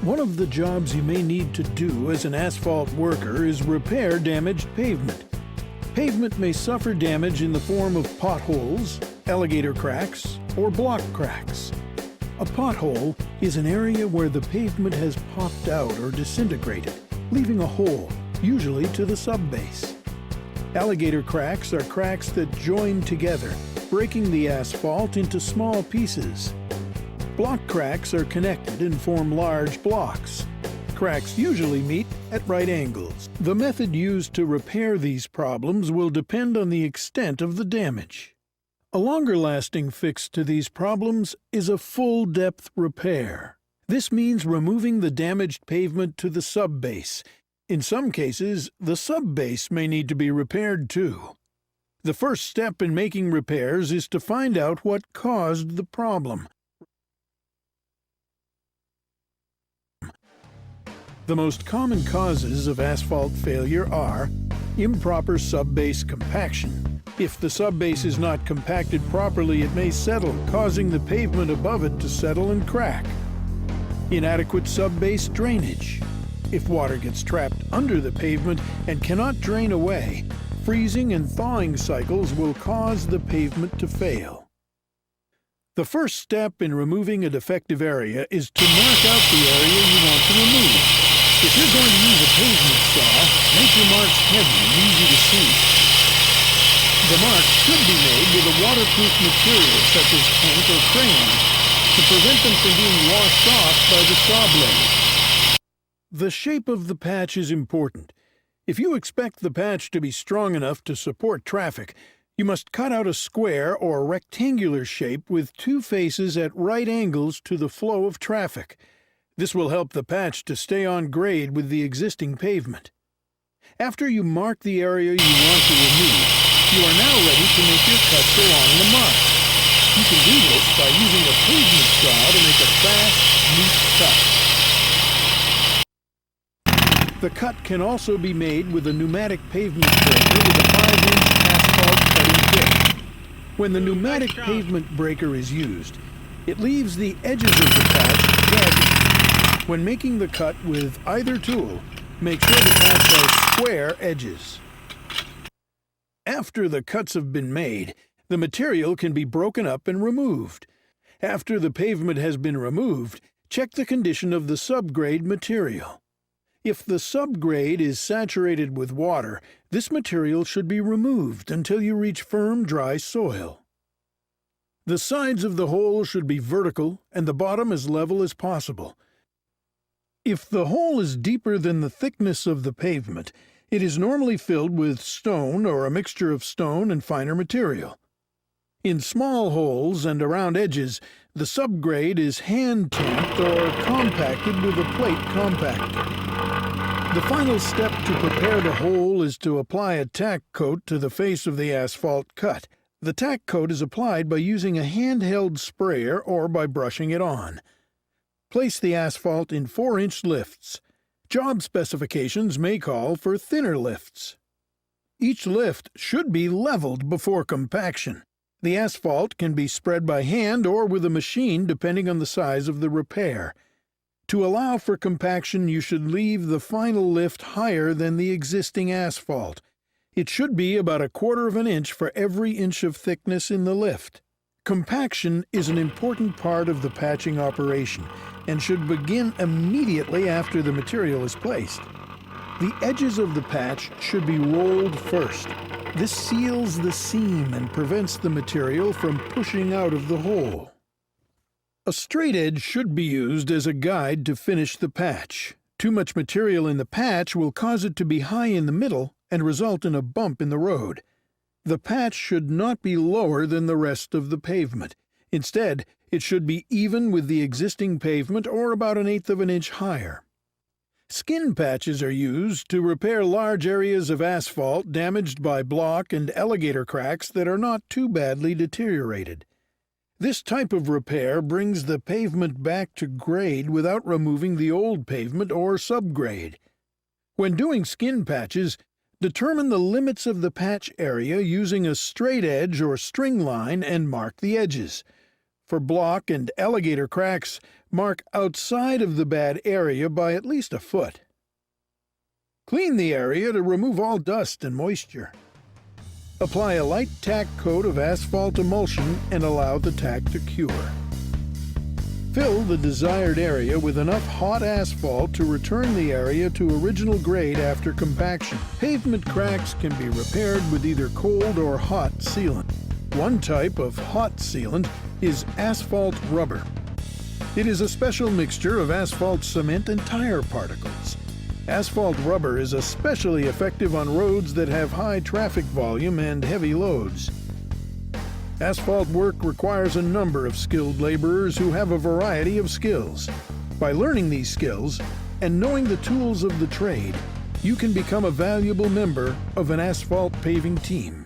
One of the jobs you may need to do as an asphalt worker is repair damaged pavement. Pavement may suffer damage in the form of potholes, alligator cracks, or block cracks. A pothole is an area where the pavement has popped out or disintegrated, leaving a hole, usually to the subbase. Alligator cracks are cracks that join together, breaking the asphalt into small pieces. Block cracks are connected and form large blocks. Cracks usually meet at right angles. The method used to repair these problems will depend on the extent of the damage. A longer-lasting fix to these problems is a full-depth repair. This means removing the damaged pavement to the subbase. In some cases, the subbase may need to be repaired too. The first step in making repairs is to find out what caused the problem. The most common causes of asphalt failure are improper subbase compaction. If the subbase is not compacted properly, it may settle, causing the pavement above it to settle and crack. Inadequate subbase drainage. If water gets trapped under the pavement and cannot drain away, freezing and thawing cycles will cause the pavement to fail. The first step in removing a defective area is to mark out the area you want to remove. If you're going to use a pavement saw, make your marks heavy and easy to see. The marks should be made with a waterproof material such as paint or crayon to prevent them from being washed off by the saw blade. The shape of the patch is important. If you expect the patch to be strong enough to support traffic, you must cut out a square or rectangular shape with two faces at right angles to the flow of traffic. This will help the patch to stay on grade with the existing pavement. After you mark the area you want to remove, you are now ready to make your cuts along the mark. You can do this by using a pavement saw to make a fast, neat cut. The cut can also be made with a pneumatic pavement breaker with a 5-inch asphalt cutting bit. When the pneumatic pavement breaker is used, it leaves the edges of the patch jagged. When making the cut with either tool, make sure the patch has square edges. After the cuts have been made, the material can be broken up and removed. After the pavement has been removed, check the condition of the subgrade material. If the subgrade is saturated with water, this material should be removed until you reach firm, dry soil. The sides of the hole should be vertical and the bottom as level as possible. If the hole is deeper than the thickness of the pavement, it is normally filled with stone or a mixture of stone and finer material. In small holes and around edges, the subgrade is hand-tamped or compacted with a plate compactor. The final step to prepare the hole is to apply a tack coat to the face of the asphalt cut. The tack coat is applied by using a handheld sprayer or by brushing it on. Place the asphalt in 4-inch lifts. Job specifications may call for thinner lifts. Each lift should be leveled before compaction. The asphalt can be spread by hand or with a machine depending on the size of the repair. To allow for compaction, you should leave the final lift higher than the existing asphalt. It should be about 1/4 inch for every inch of thickness in the lift. Compaction is an important part of the patching operation and should begin immediately after the material is placed. The edges of the patch should be rolled first. This seals the seam and prevents the material from pushing out of the hole. A straight edge should be used as a guide to finish the patch. Too much material in the patch will cause it to be high in the middle and result in a bump in the road. The patch should not be lower than the rest of the pavement. Instead, it should be even with the existing pavement or about 1/8 inch higher. Skin patches are used to repair large areas of asphalt damaged by block and alligator cracks that are not too badly deteriorated. This type of repair brings the pavement back to grade without removing the old pavement or subgrade. When doing skin patches, determine the limits of the patch area using a straight edge or string line and mark the edges. For block and alligator cracks, mark outside of the bad area by at least a foot. Clean the area to remove all dust and moisture. Apply a light tack coat of asphalt emulsion and allow the tack to cure. Fill the desired area with enough hot asphalt to return the area to original grade after compaction. Pavement cracks can be repaired with either cold or hot sealant. One type of hot sealant is asphalt rubber. It is a special mixture of asphalt cement and tire particles. Asphalt rubber is especially effective on roads that have high traffic volume and heavy loads. Asphalt work requires a number of skilled laborers who have a variety of skills. By learning these skills and knowing the tools of the trade, you can become a valuable member of an asphalt paving team.